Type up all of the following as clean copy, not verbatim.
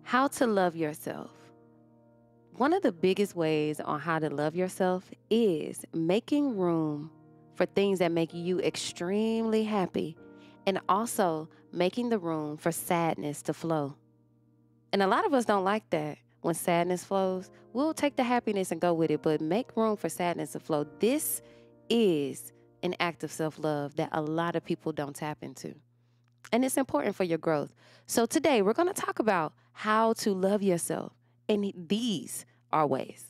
How to love yourself. One of the biggest ways on how to love yourself is making room for things that make you extremely happy and also making the room for sadness to flow. And a lot of us don't like that. When sadness flows, we'll take the happiness and go with it, but make room for sadness to flow. This is an act of self-love that a lot of people don't tap into. And it's important for your growth. So today we're going to talk about how to love yourself. And these are ways.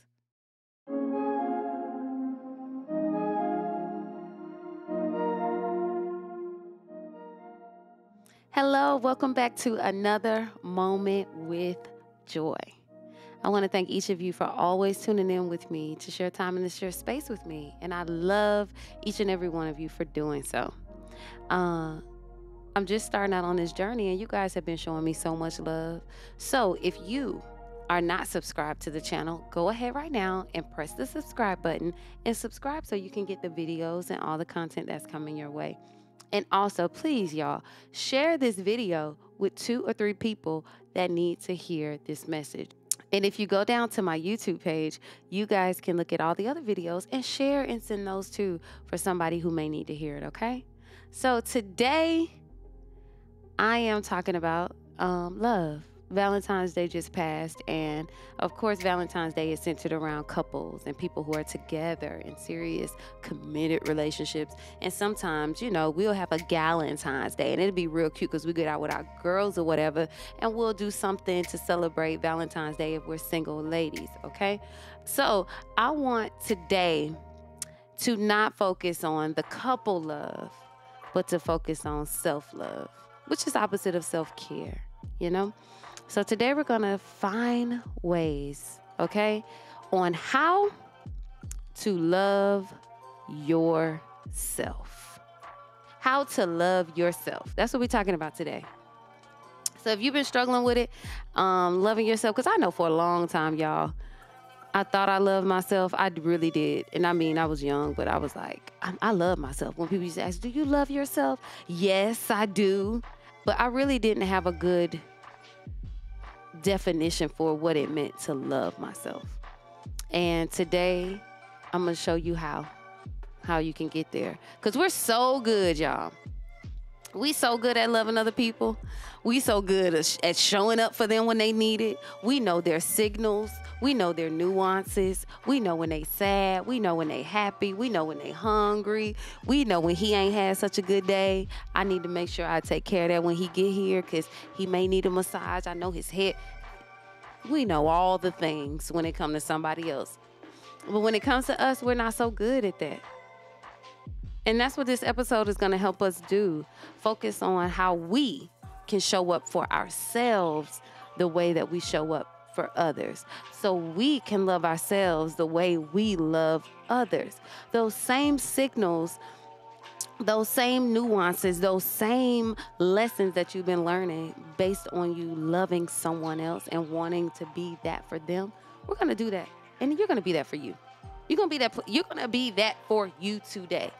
Hello, welcome back to another moment with joy. I want to thank each of you for always tuning in with me to share time and to share space with me. And I love each and every one of you for doing so. I'm just starting out on this journey and you guys have been showing me so much love. So if you are not subscribed to the channel, go ahead right now and press the subscribe button and subscribe so you can get the videos and all the content that's coming your way. And also, please, y'all, share this video with 2 or 3 people that need to hear this message. And if you go down to my YouTube page, you guys can look at all the other videos and share and send those too for somebody who may need to hear it, okay? So today, I am talking about love. Valentine's Day just passed, and of course, Valentine's Day is centered around couples and people who are together in serious, committed relationships. And sometimes, we'll have a Galentine's Day, and it'll be real cute because we get out with our girls or whatever, and we'll do something to celebrate Valentine's Day if we're single ladies, okay? So I want today to not focus on the couple love, but to focus on self-love, which is opposite of self-care, So today we're going to find ways, okay, on how to love yourself. How to love yourself. That's what we're talking about today. So if you've been struggling with it, loving yourself, because I know for a long time, y'all, I thought I loved myself. I really did. And I mean, I was young, but I was like, I love myself. When people used to ask, do you love yourself? Yes, I do. But I really didn't have a good definition for what it meant to love myself. And today I'm going to show you how you can get there. Because we're so good, y'all. We so good at loving other people. We so good at showing up for them when they need it. We know their signals. We know their nuances. We know when they sad. We know when they happy. We know when they hungry. We know when he ain't had such a good day. I need to make sure I take care of that when he get here because he may need a massage. I know his head. We know all the things when it comes to somebody else. But when it comes to us, we're not so good at that. And that's what this episode is going to help us do. Focus on how we can show up for ourselves the way that we show up for others. So we can love ourselves the way we love others. Those same signals, those same nuances, those same lessons that you've been learning based on you loving someone else and wanting to be that for them, we're going to do that. And you're going to be that for you. You're going to be that for you today.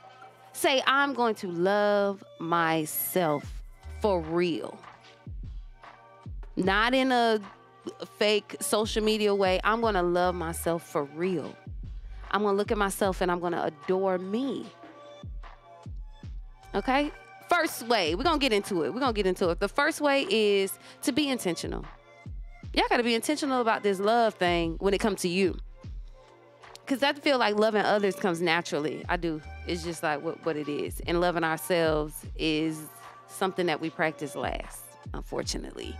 Say, I'm going to love myself for real. Not in a fake social media way. I'm going to love myself for real. I'm going to look at myself and I'm going to adore me. Okay? First way, we're going to get into it. The first way is to be intentional. Y'all got to be intentional about this love thing when it comes to you. Because I feel like loving others comes naturally. I do. It's just like what it is. And loving ourselves is something that we practice last, unfortunately.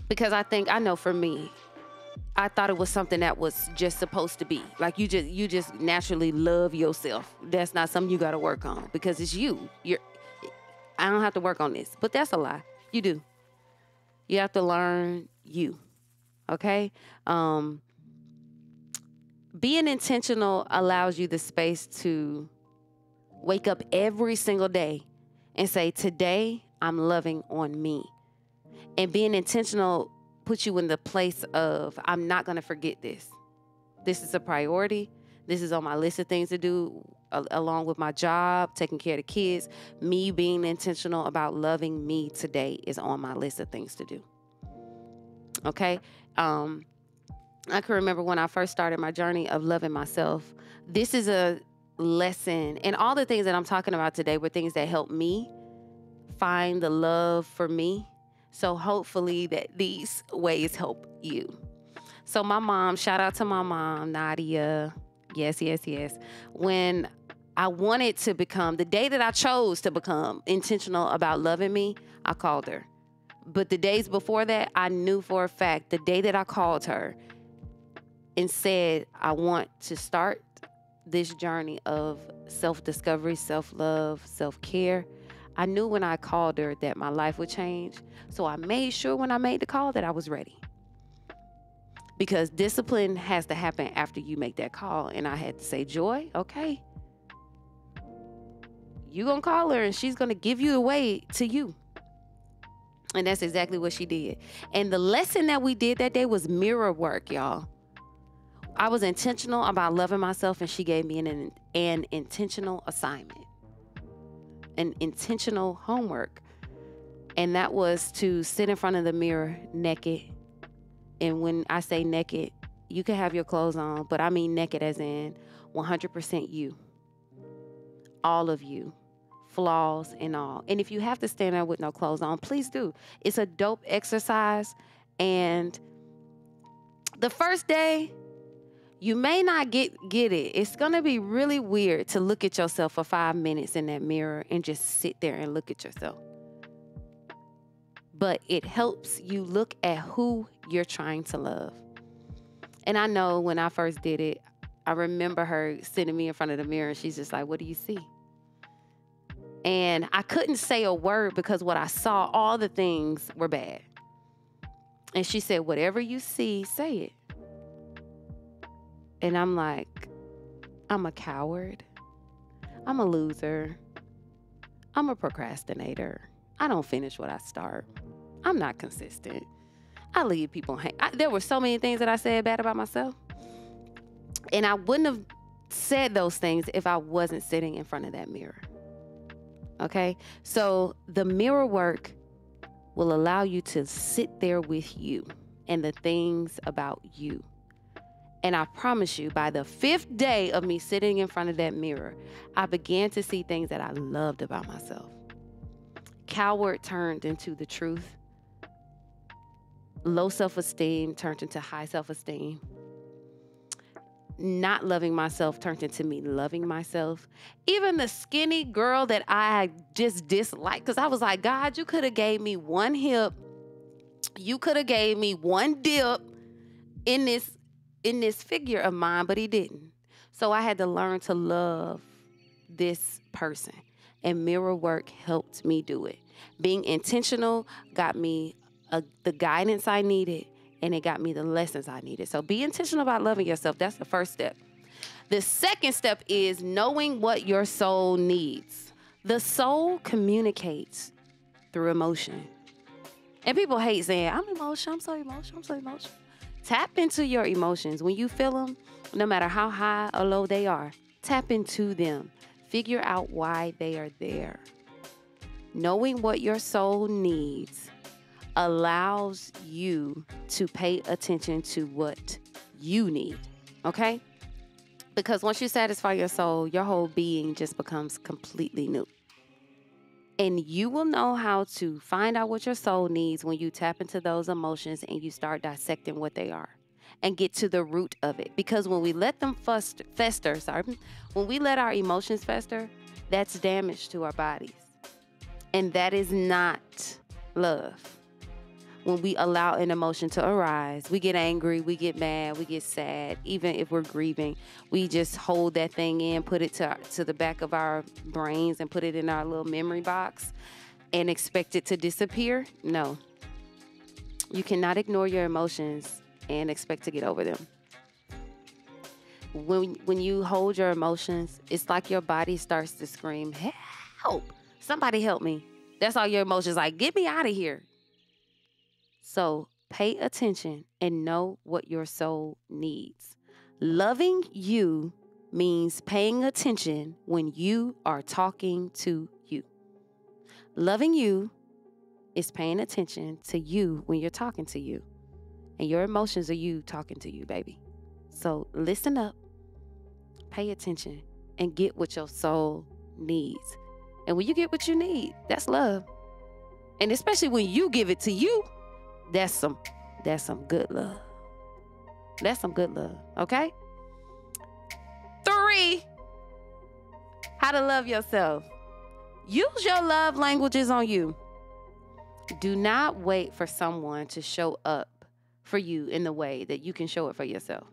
Because I know for me, I thought it was something that was just supposed to be. Like you just naturally love yourself. That's not something you got to work on because it's you. I don't have to work on this, but that's a lie. You do. You have to learn you. Okay? Being intentional allows you the space to wake up every single day and say, today I'm loving on me. And being intentional puts you in the place of, I'm not going to forget this. This is a priority. This is on my list of things to do along with my job, taking care of the kids, me being intentional about loving me today is on my list of things to do. Okay? I can remember when I first started my journey of loving myself. This is a lesson, and all the things that I'm talking about today were things that helped me find the love for me. So hopefully that these ways help you. So my mom, shout out to my mom, Nadia. Yes. When I wanted to become, the day that I chose to become intentional about loving me, I called her. But the days before that, I knew for a fact the day that I called her and said, I want to start this journey of self-discovery, self-love, self-care, I knew when I called her that my life would change. So I made sure when I made the call that I was ready. Because discipline has to happen after you make that call. And I had to say, Joy, okay, you gonna call her and she's gonna give you the way to you. And that's exactly what she did. And the lesson that we did that day was mirror work, y'all. I was intentional about loving myself, and she gave me an intentional assignment, an intentional homework. And that was to sit in front of the mirror naked. And when I say naked, you can have your clothes on, but I mean naked as in 100% you. All of you. Flaws and all. And if you have to stand there with no clothes on, please do. It's a dope exercise. And the first day, you may not get it. It's going to be really weird to look at yourself for 5 minutes in that mirror and just sit there and look at yourself. But it helps you look at who you're trying to love. And I know when I first did it, I remember her sitting me in front of the mirror and she's just like, what do you see? And I couldn't say a word because what I saw, all the things were bad. And she said, whatever you see, say it. And I'm like, I'm a coward. I'm a loser. I'm a procrastinator. I don't finish what I start. I'm not consistent. I leave people hang. There were so many things that I said bad about myself. And I wouldn't have said those things if I wasn't sitting in front of that mirror. Okay? So the mirror work will allow you to sit there with you and the things about you. And I promise you, by the 5th day of me sitting in front of that mirror, I began to see things that I loved about myself. Coward turned into the truth. Low self-esteem turned into high self-esteem. Not loving myself turned into me loving myself. Even the skinny girl that I just disliked, because I was like, God, you could have gave me one hip. You could have gave me one dip in this figure of mine, but he didn't. So I had to learn to love this person. And mirror work helped me do it. Being intentional got me the guidance I needed, and it got me the lessons I needed. So be intentional about loving yourself. That's the first step. The second step is knowing what your soul needs. The soul communicates through emotion. And people hate saying, I'm emotional, I'm so emotional. Tap into your emotions. When you feel them, no matter how high or low they are, tap into them. Figure out why they are there. Knowing what your soul needs allows you to pay attention to what you need, okay? Because once you satisfy your soul, your whole being just becomes completely new. And you will know how to find out what your soul needs when you tap into those emotions and you start dissecting what they are and get to the root of it. Because when we let them fester, when we let our emotions fester, that's damage to our bodies. And that is not love. When we allow an emotion to arise, we get angry, we get mad, we get sad. Even if we're grieving, we just hold that thing in, put it to the back of our brains and put it in our little memory box and expect it to disappear. No. You cannot ignore your emotions and expect to get over them. When you hold your emotions, it's like your body starts to scream, help, somebody help me. That's all your emotions like, get me out of here. So pay attention and know what your soul needs. Loving you means paying attention when you are talking to you. Loving you is paying attention to you when you're talking to you. And your emotions are you talking to you, baby. So listen up, pay attention, and get what your soul needs. And when you get what you need, that's love. And especially when you give it to you, that's some good love. That's some good love, okay? 3, how to love yourself. Use your love languages on you. Do not wait for someone to show up for you in the way that you can show it for yourself.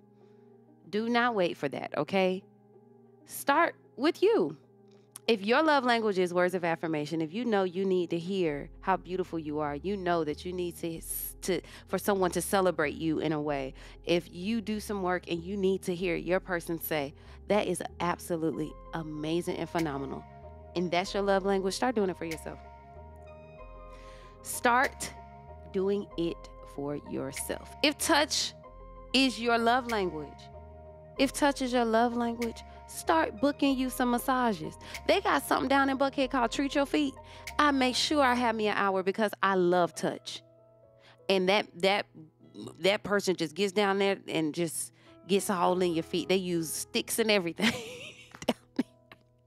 Do not wait for that, okay? Start with you. If your love language is words of affirmation, if you know you need to hear how beautiful you are, you know that you need for someone to celebrate you in a way. If you do some work and you need to hear your person say, that is absolutely amazing and phenomenal, and that's your love language, start doing it for yourself. Start doing it for yourself. If touch is your love language, start booking you some massages. They got something down in Buckhead called Treat Your Feet. I make sure I have me an hour because I love touch. And that person just gets down there and just gets all in your feet. They use sticks and everything.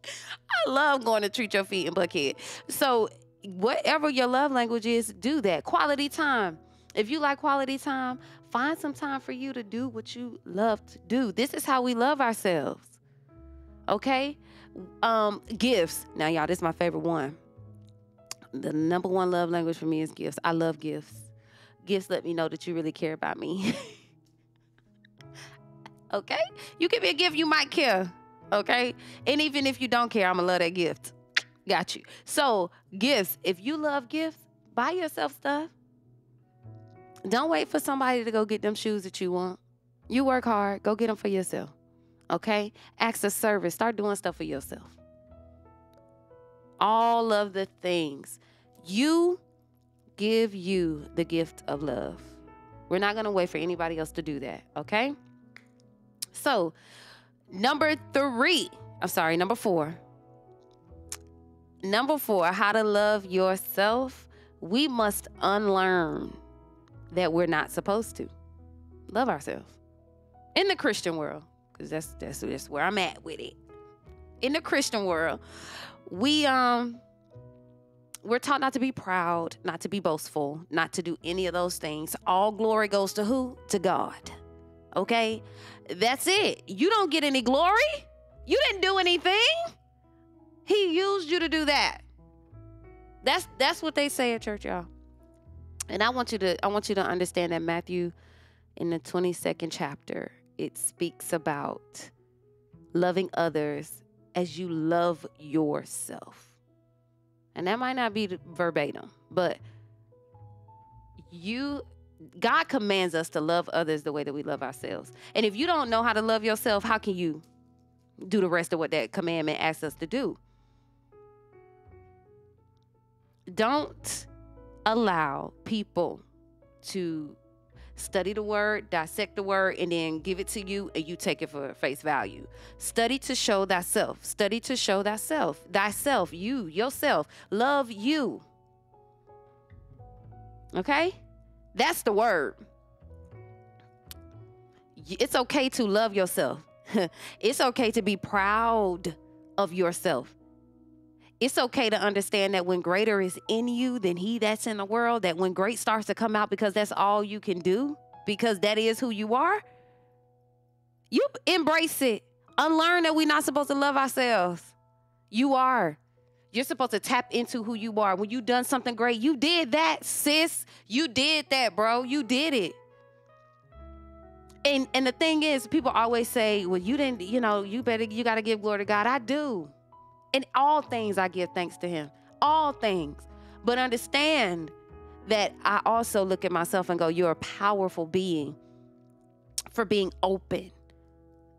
I love going to Treat Your Feet in Buckhead. So whatever your love language is, do that. Quality time. If you like quality time, find some time for you to do what you love to do. This is how we love ourselves. Okay? Gifts. Now, y'all, this is my favorite one. The number one love language for me is gifts. I love gifts. Gifts let me know that you really care about me. Okay? You give me a gift, you might care. Okay? And even if you don't care, I'm going to love that gift. Got you. So, gifts. If you love gifts, buy yourself stuff. Don't wait for somebody to go get them shoes that you want. You work hard. Go get them for yourself. Okay? Acts of service. Start doing stuff for yourself. All of the things. You give you the gift of love. We're not going to wait for anybody else to do that. Okay? So, number 4. Number 4, how to love yourself. We must unlearn that we're not supposed to love ourselves in the Christian world, because that's where I'm at with it. In the Christian world, we're taught not to be proud, not to be boastful, not to do any of those things. All glory goes to who? To God. Okay? That's it. You don't get any glory. You didn't do anything. He used you to do that. That's what they say at church, y'all. And I want you to understand that Matthew, in the 22nd chapter, it speaks about loving others as you love yourself. And that might not be verbatim, but God commands us to love others the way that we love ourselves. And if you don't know how to love yourself, how can you do the rest of what that commandment asks us to do? Don't allow people to study the word, dissect the word, and then give it to you and you take it for face value. Study to show thyself. Study to show thyself. Thyself, you, yourself. Love you. Okay? That's the word. It's okay to love yourself. It's okay to be proud of yourself. It's okay to understand that when greater is in you than he that's in the world, that when great starts to come out because that's all you can do, because that is who you are, you embrace it. Unlearn that we're not supposed to love ourselves. You are. You're supposed to tap into who you are. When you done something great, you did that, sis. You did that, bro. You did it. And the thing is, people always say, well, you didn't, you got to give glory to God. I do. In all things, I give thanks to him. All things. But understand that I also look at myself and go, you're a powerful being for being open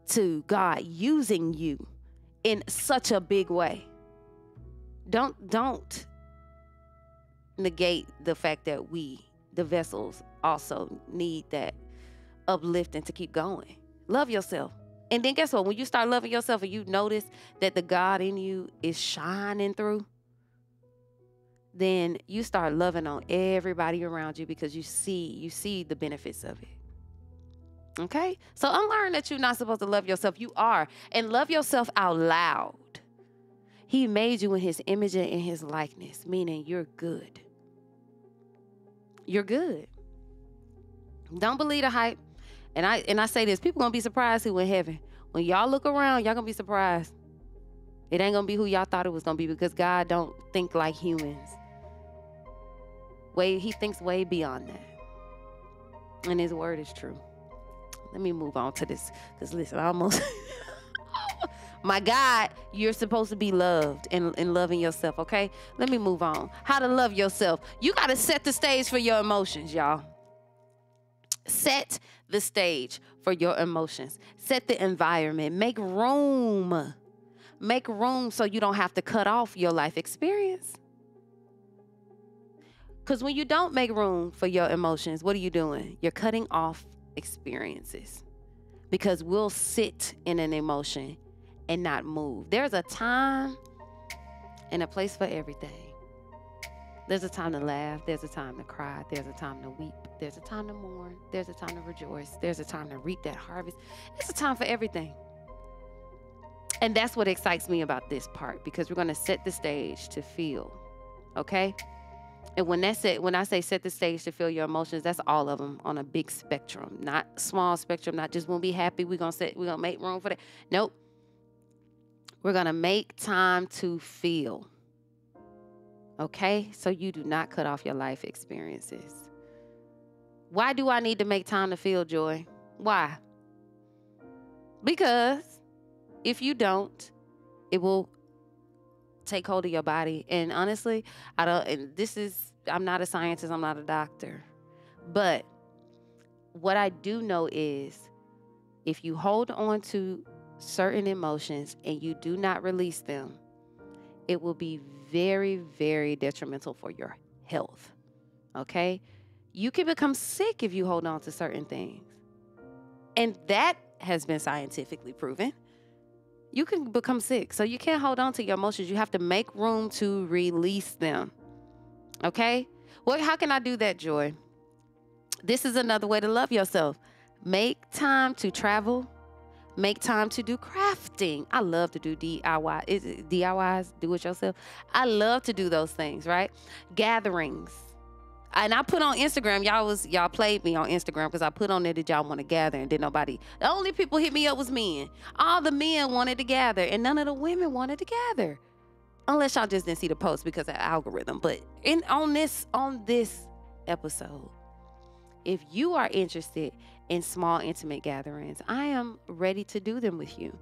to God using you in such a big way. Don't negate the fact that we, the vessels, also need that uplifting to keep going. Love yourself. And then guess what? When you start loving yourself and you notice that the God in you is shining through, then you start loving on everybody around you because you see the benefits of it. Okay? So unlearn that you're not supposed to love yourself. You are. And love yourself out loud. He made you in his image and in his likeness, meaning you're good. You're good. Don't believe the hype. And I say this, people gonna be surprised who in heaven. When y'all look around, y'all gonna be surprised. It ain't gonna be who y'all thought it was gonna be because God don't think like humans. He thinks way beyond that. And his word is true. Let me move on to this. Because listen, I almost my God, you're supposed to be loved and loving yourself, okay? Let me move on. How to love yourself. You got to set the stage for your emotions, y'all. Set the stage for your emotions. Set the environment. Make room. Make room so you don't have to cut off your life experience. Because when you don't make room for your emotions, what are you doing? You're cutting off experiences. Because we'll sit in an emotion and not move. There's a time and a place for everything. There's a time to laugh. There's a time to cry. There's a time to weep. There's a time to mourn. There's a time to rejoice. There's a time to reap that harvest. It's a time for everything. And that's what excites me about this part, because we're going to set the stage to feel. Okay? And when I say set the stage to feel your emotions, that's all of them on a big spectrum, not small spectrum, not just when we happy, we're going to make room for that. Nope. We're going to make time to feel. Okay? So you do not cut off your life experiences. Why do I need to make time to feel, Joy? Why? Because if you don't, it will take hold of your body. And honestly, I'm not a scientist, I'm not a doctor. But what I do know is if you hold on to certain emotions and you do not release them, it will be very, very detrimental for your health. Okay? You can become sick if you hold on to certain things. And that has been scientifically proven. You can become sick. So you can't hold on to your emotions. You have to make room to release them. Okay? Well, how can I do that, Joy? This is another way to love yourself. Make time to travel. Make time to do crafting. I love to do DIY. Is it DIYs? Do it yourself. I love to do those things, right? Gatherings. And I put on Instagram, y'all played me on Instagram because I put on there that y'all want to gather, and then the only people hit me up was men. All the men wanted to gather and none of the women wanted to gather. Unless y'all just didn't see the post because of the algorithm. But on this episode, if you are interested in small, intimate gatherings, I am ready to do them with you.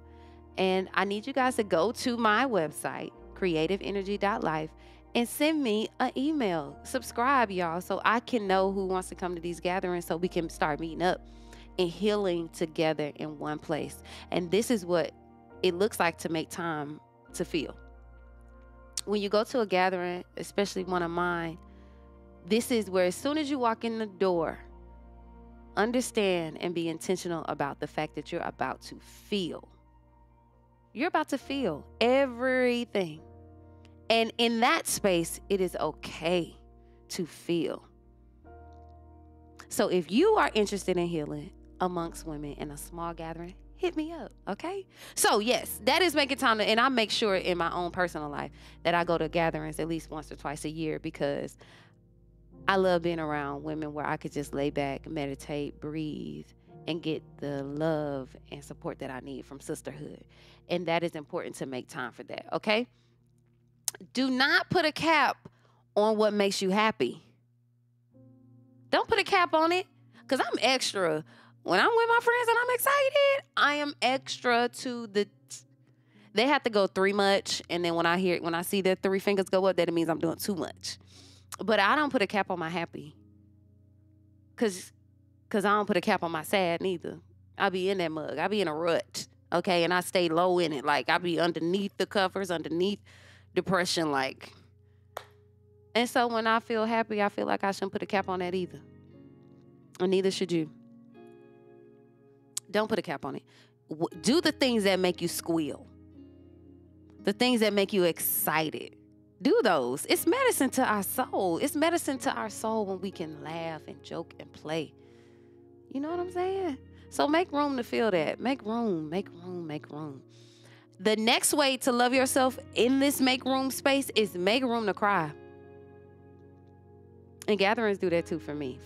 And I need you guys to go to my website, creativeenergy.life, and send me an email. Subscribe, y'all, so I can know who wants to come to these gatherings so we can start meeting up and healing together in one place. And this is what it looks like to make time to feel. When you go to a gathering, especially one of mine, this is where as soon as you walk in the door, understand and be intentional about the fact that you're about to feel. You're about to feel everything. And in that space, it is okay to feel. So if you are interested in healing amongst women in a small gathering, hit me up, okay? So yes, that is making time and I make sure in my own personal life that I go to gatherings at least once or twice a year, because I love being around women where I could just lay back, meditate, breathe, and get the love and support that I need from sisterhood. And that is important to make time for that, okay? Do not put a cap on what makes you happy. Don't put a cap on it, because I'm extra. When I'm with my friends and I'm excited, I am extra to they have to go 3 much, and then when I see their 3 fingers go up, that means I'm doing too much. But I don't put a cap on my happy, because I don't put a cap on my sad neither. I be in that mug. I be in a rut, okay, and I stay low in it. Like I be underneath the covers, underneath depression, like. And so when I feel happy, I feel like I shouldn't put a cap on that either. And neither should you. Don't put a cap on it. Do the things that make you squeal. The things that make you excited. Do those. It's medicine to our soul. It's medicine to our soul when we can laugh and joke and play. You know what I'm saying? So make room to feel that. Make room, make room, make room. The next way to love yourself in this make room space is make room to cry. And gatherings do that too for me.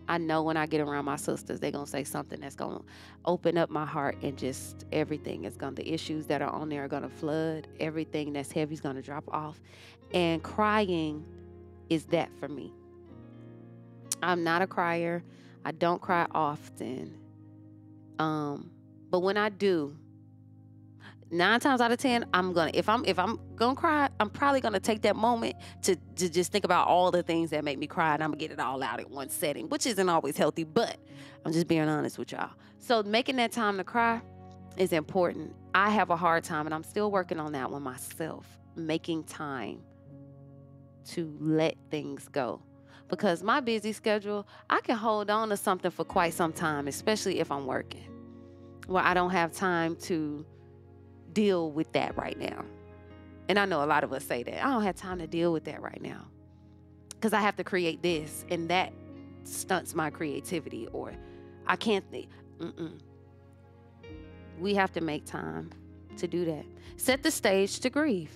I know when I get around my sisters, they're going to say something that's going to open up my heart, and just everything is going to, the issues that are on there are going to flood. Everything that's heavy is going to drop off. And crying is that for me. I'm not a crier. I don't cry often. But when I do, 9 times out of 10, if I'm gonna cry, I'm probably gonna take that moment to just think about all the things that make me cry, and I'm gonna get it all out in one setting, which isn't always healthy, but I'm just being honest with y'all. So making that time to cry is important. I have a hard time, and I'm still working on that one myself, making time to let things go. Because my busy schedule, I can hold on to something for quite some time, especially if I'm working, where I don't have time to deal with that right now. And I know a lot of us say that. I don't have time to deal with that right now because I have to create this, and that stunts my creativity, or I can't think. We have to make time to do that. Set the stage to grieve.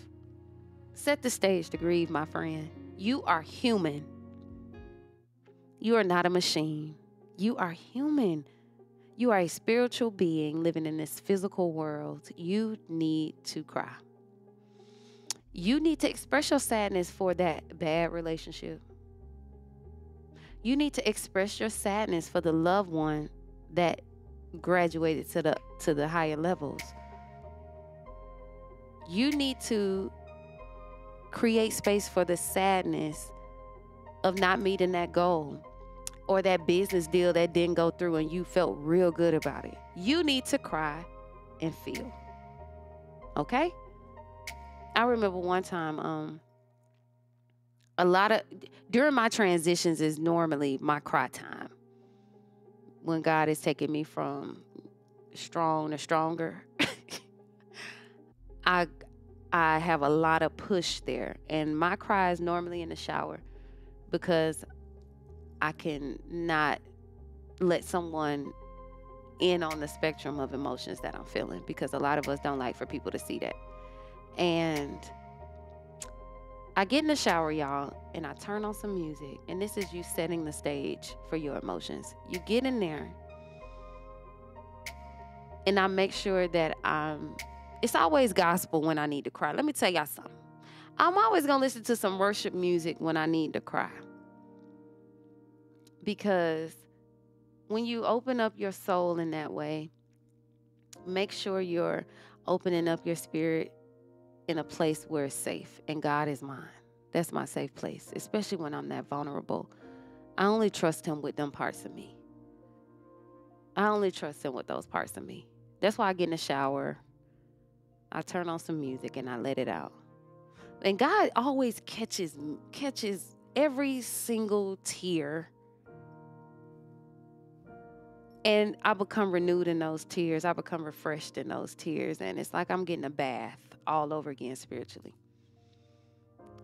Set the stage to grieve, my friend. You are human. You are not a machine. You are human. You are a spiritual being living in this physical world. You need to cry. You need to express your sadness for that bad relationship. You need to express your sadness for the loved one that graduated to the higher levels. You need to create space for the sadness of not meeting that goal, or that business deal that didn't go through and you felt real good about it. You need to cry and feel. Okay? I remember one time, during my transitions is normally my cry time. When God is taking me from strong to stronger, I have a lot of push there. And my cry is normally in the shower, because I can not let someone in on the spectrum of emotions that I'm feeling, because a lot of us don't like for people to see that. And I get in the shower, y'all, and I turn on some music, and this is you setting the stage for your emotions. You get in there, and I make sure that it's always gospel when I need to cry. Let me tell y'all something. I'm always going to listen to some worship music when I need to cry. Because when you open up your soul in that way, make sure you're opening up your spirit in a place where it's safe, and God is mine. That's my safe place, especially when I'm that vulnerable. I only trust him with them parts of me. I only trust him with those parts of me. That's why I get in the shower, I turn on some music, and I let it out. And God always catches every single tear. And I become renewed in those tears. I become refreshed in those tears. And it's like I'm getting a bath all over again spiritually.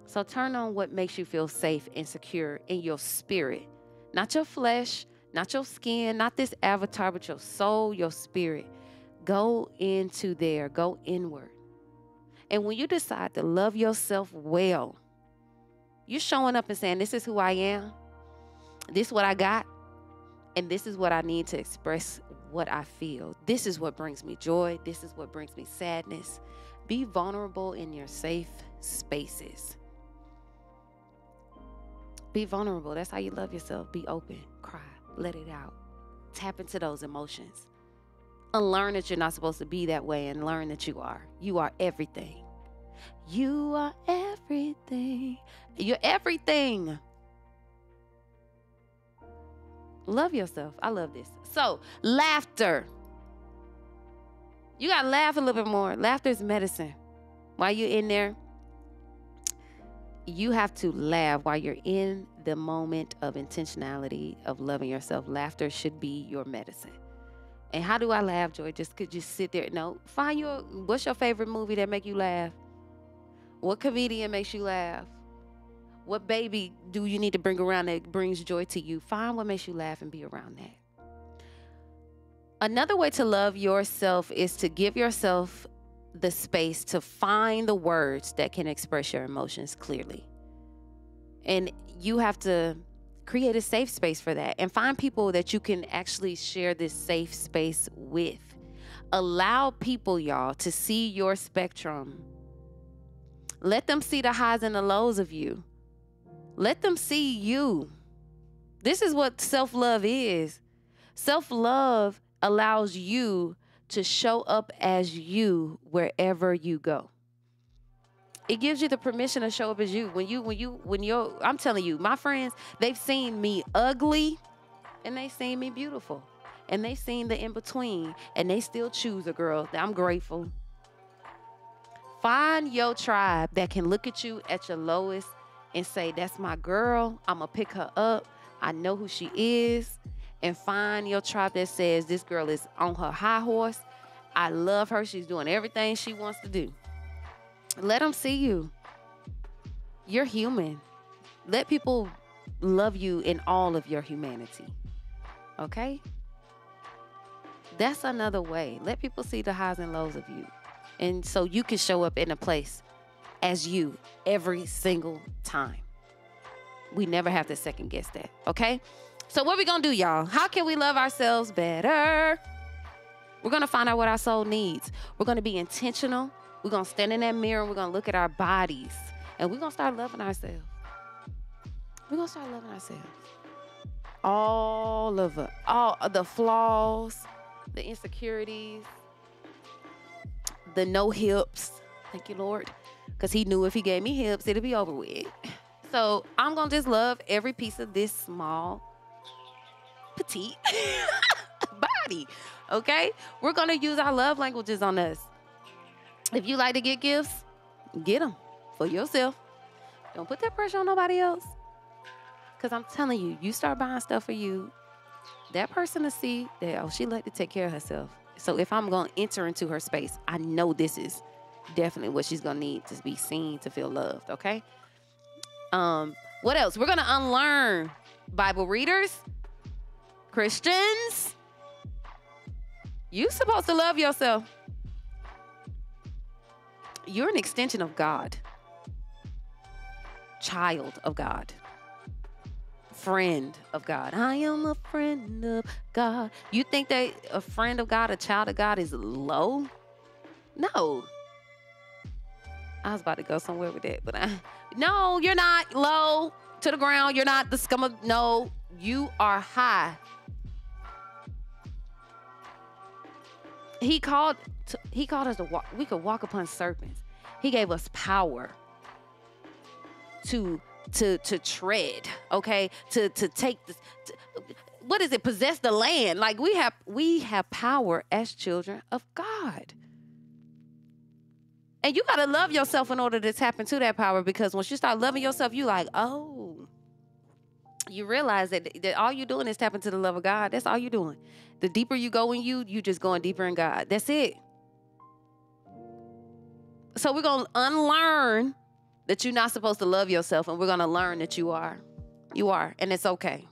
So turn on what makes you feel safe and secure in your spirit. Not your flesh, not your skin, not this avatar, but your soul, your spirit. Go into there. Go inward. And when you decide to love yourself well, you're showing up and saying, this is who I am. This is what I got. And this is what I need to express what I feel. This is what brings me joy. This is what brings me sadness. Be vulnerable in your safe spaces. Be vulnerable. That's how you love yourself. Be open. Cry. Let it out. Tap into those emotions. Unlearn that you're not supposed to be that way, and learn that you are. You are everything. You are everything. You're everything. Love yourself. I love this. So, laughter. You got to laugh a little bit more. Laughter is medicine. While you're in there, you have to laugh while you're in the moment of intentionality of loving yourself. Laughter should be your medicine. And how do I laugh, Joy? Just could just sit there. No, find what's your favorite movie that make you laugh? What comedian makes you laugh? What baby do you need to bring around that brings joy to you? Find what makes you laugh and be around that. Another way to love yourself is to give yourself the space to find the words that can express your emotions clearly. And you have to create a safe space for that and find people that you can actually share this safe space with. Allow people, y'all, to see your spectrum. Let them see the highs and the lows of you. Let them see you. This is what self-love is. Self-love allows you to show up as you wherever you go. It gives you the permission to show up as you. I'm telling you, my friends, they've seen me ugly and they've seen me beautiful. And they've seen the in-between and they still choose a girl. I'm grateful. Find your tribe that can look at you at your lowest and say, that's my girl. I'm going to pick her up. I know who she is. And find your tribe that says, this girl is on her high horse. I love her. She's doing everything she wants to do. Let them see you. You're human. Let people love you in all of your humanity. Okay? That's another way. Let people see the highs and lows of you. And so you can show up in a place as you every single time. We never have to second guess that. Okay? So what we going to do, y'all? How can we love ourselves better? We're going to find out what our soul needs. We're going to be intentional. We're going to stand in that mirror and we're going to look at our bodies and we're going to start loving ourselves. We're going to start loving ourselves. All the flaws, the insecurities, the no hips. Thank you, Lord. Because he knew if he gave me hips, it'd be over with. So I'm going to just love every piece of this small, petite body. Okay? We're going to use our love languages on us. If you like to get gifts, get them for yourself. Don't put that pressure on nobody else. Because I'm telling you, you start buying stuff for you, that person will see that, oh, she like to take care of herself. So if I'm going to enter into her space, I know this is definitely what she's going to need to be seen, to feel loved, okay? What else? We're going to unlearn Bible readers, Christians. You're supposed to love yourself. You're an extension of God. Child of God. Friend of God. I am a friend of God. You think that a friend of God, a child of God is low? No. I was about to go somewhere with that, but no, you're not low to the ground. You're not the scum of, no, you are high. He called us to walk. We could walk upon serpents. He gave us power to tread, okay? To take this, what is it? Possess the land. Like we have power as children of God. And you got to love yourself in order to tap into that power, because once you start loving yourself, you like, oh, you realize that all you're doing is tapping into the love of God. That's all you're doing. The deeper you go in you just going deeper in God. That's it. So we're going to unlearn that you're not supposed to love yourself, and we're going to learn that you are. You are, and it's okay.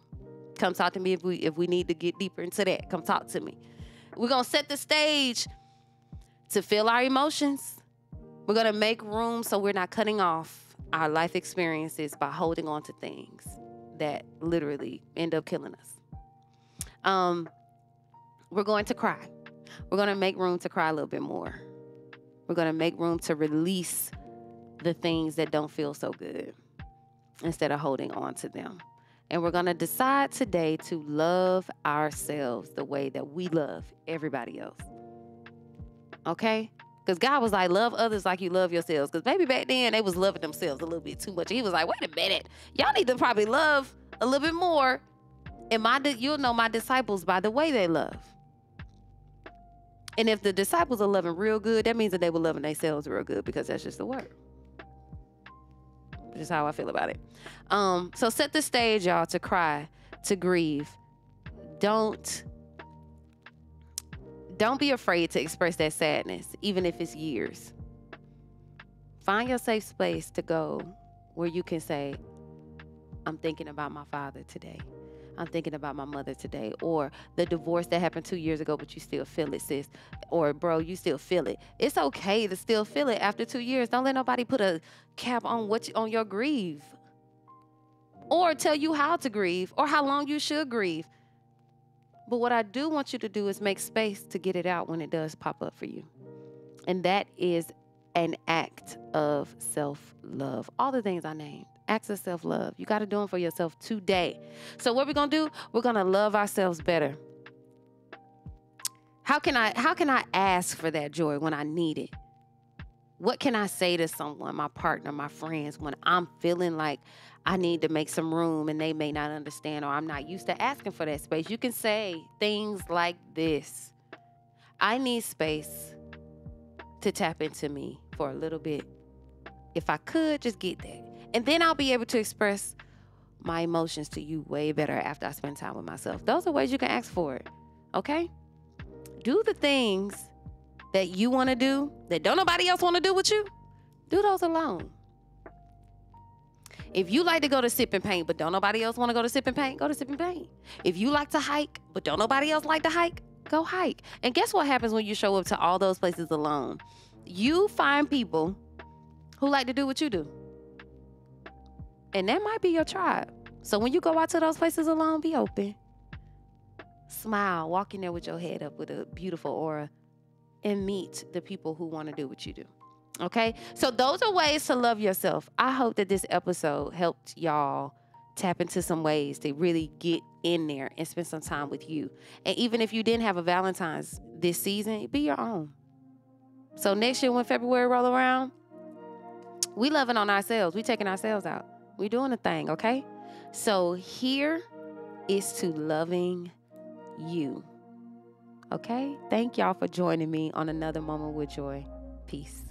Come talk to me if we need to get deeper into that. Come talk to me. We're going to set the stage to feel our emotions. We're going to make room so we're not cutting off our life experiences by holding on to things that literally end up killing us. We're going to cry. We're going to make room to cry a little bit more. We're going to make room to release the things that don't feel so good instead of holding on to them. And we're going to decide today to love ourselves the way that we love everybody else. Okay? Because God was like, love others like you love yourselves. Because maybe back then they was loving themselves a little bit too much. He was like, wait a minute. Y'all need to probably love a little bit more. And you'll know my disciples by the way they love. And if the disciples are loving real good, that means that they were loving themselves real good, because that's just the word. Which is how I feel about it. So set the stage, y'all, to cry, to grieve. Don't Don't be afraid to express that sadness, even if it's years. Find your safe space to go where you can say, I'm thinking about my father today. I'm thinking about my mother today. Or the divorce that happened 2 years ago, but you still feel it, sis. Or, bro, you still feel it. It's okay to still feel it after 2 years. Don't let nobody put a cap on on your grief. Or tell you how to grieve or how long you should grieve. But what I do want you to do is make space to get it out when it does pop up for you. And that is an act of self-love. All the things I named, acts of self-love. You got to do them for yourself today. So what we're going to do, we're going to love ourselves better. How can I ask for that joy when I need it? What can I say to someone, my partner, my friends, when I'm feeling like I need to make some room and they may not understand, or I'm not used to asking for that space? You can say things like this: I need space to tap into me for a little bit. If I could just get that. And then I'll be able to express my emotions to you way better after I spend time with myself. Those are ways you can ask for it. Okay? Do the things that you want to do that don't nobody else want to do with you. Do those alone. If you like to go to sip and paint, but don't nobody else want to go to sip and paint, go to sip and paint. If you like to hike, but don't nobody else like to hike, go hike. And guess what happens when you show up to all those places alone? You find people who like to do what you do. And that might be your tribe. So when you go out to those places alone, be open. Smile, walk in there with your head up with a beautiful aura, and meet the people who want to do what you do. Okay? So those are ways to love yourself. I hope that this episode helped y'all tap into some ways to really get in there and spend some time with you. And even if you didn't have a Valentine's this season, be your own. So next year when February roll around, we loving on ourselves. We taking ourselves out. We doing a thing, okay? So here is to loving you. Okay? Thank y'all for joining me on another Moment with Joy. Peace.